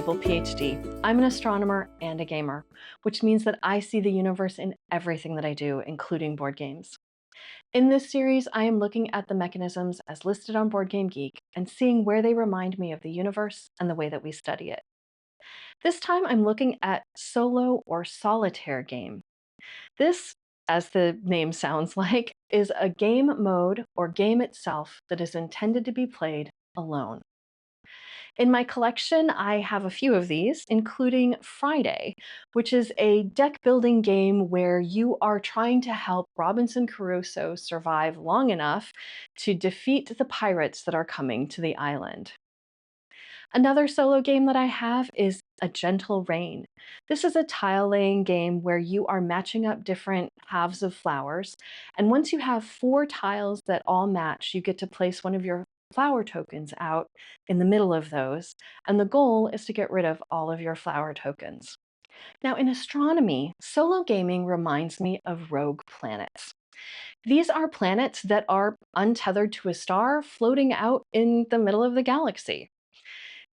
Meeple PhD. I'm an astronomer and a gamer, which means that I see the universe in everything that I do, including board games. In this series, I am looking at the mechanisms as listed on Board Game Geek and seeing where they remind me of the universe and the way that we study it. This time, I'm looking at solo or solitaire game. This, as the name sounds like, is a game mode or game itself that is intended to be played alone. In my collection, I have a few of these, including Friday, which is a deck building game where you are trying to help Robinson Crusoe survive long enough to defeat the pirates that are coming to the island. Another solo game that I have is A Gentle Rain. This is a tile laying game where you are matching up different halves of flowers. And once you have 4 tiles that all match, you get to place one of your flower tokens out in the middle of those. And the goal is to get rid of all of your flower tokens. Now, in astronomy, solo gaming reminds me of rogue planets. These are planets that are untethered to a star floating out in the middle of the galaxy.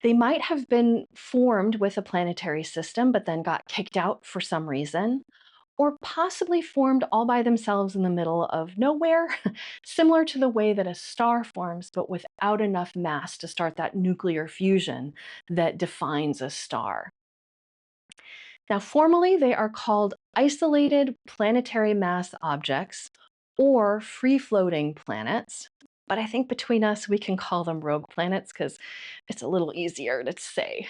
They might have been formed with a planetary system, but then got kicked out for some reason, or possibly formed all by themselves in the middle of nowhere, similar to the way that a star forms, but without enough mass to start that nuclear fusion that defines a star. Now, formally, they are called isolated planetary mass objects or free-floating planets. But I think between us, we can call them rogue planets because it's a little easier to say.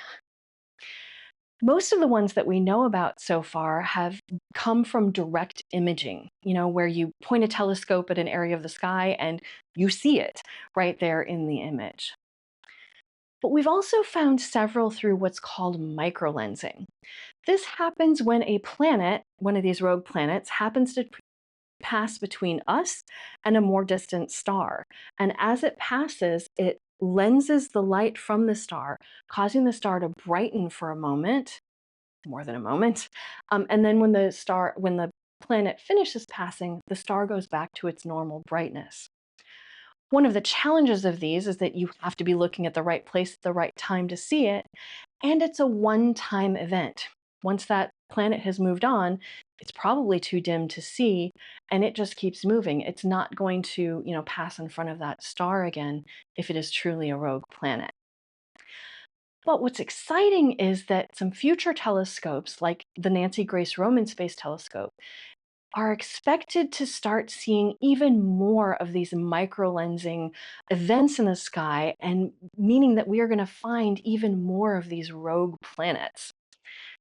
Most of the ones that we know about so far have come from direct imaging, where you point a telescope at an area of the sky and you see it right there in the image. But we've also found several through what's called microlensing. This happens when a planet, one of these rogue planets, happens to pass between us and a more distant star. And as it passes, it lenses the light from the star, causing the star to brighten for a moment, more than a moment. And then when the planet finishes passing, the star goes back to its normal brightness. One of the challenges of these is that you have to be looking at the right place at the right time to see it, and it's a one-time event. Once that planet has moved on, it's probably too dim to see, and it just keeps moving. It's not going to, pass in front of that star again if it is truly a rogue planet. But what's exciting is that some future telescopes, like the Nancy Grace Roman Space Telescope, are expected to start seeing even more of these microlensing events in the sky, and meaning that we are going to find even more of these rogue planets.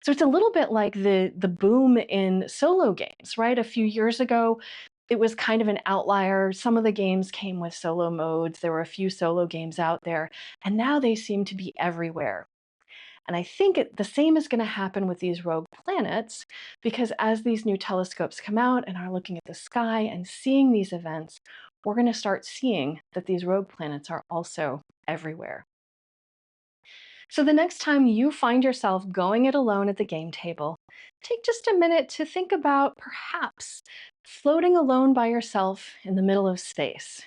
So it's a little bit like the boom in solo games, right? A few years ago, it was kind of an outlier. Some of the games came with solo modes. There were a few solo games out there, and now they seem to be everywhere. And I think the same is going to happen with these rogue planets, because as these new telescopes come out and are looking at the sky and seeing these events, we're going to start seeing that these rogue planets are also everywhere. So the next time you find yourself going it alone at the game table, take just a minute to think about perhaps floating alone by yourself in the middle of space.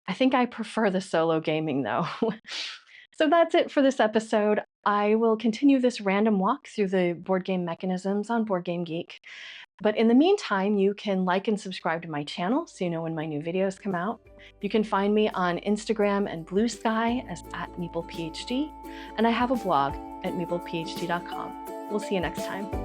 I think I prefer the solo gaming though. So that's it for this episode. I will continue this random walk through the board game mechanisms on Board Game Geek. But in the meantime, you can like and subscribe to my channel so you know when my new videos come out. You can find me on Instagram and Blue Sky as @MeeplePhD, and I have a blog at meeplephd.com. We'll see you next time.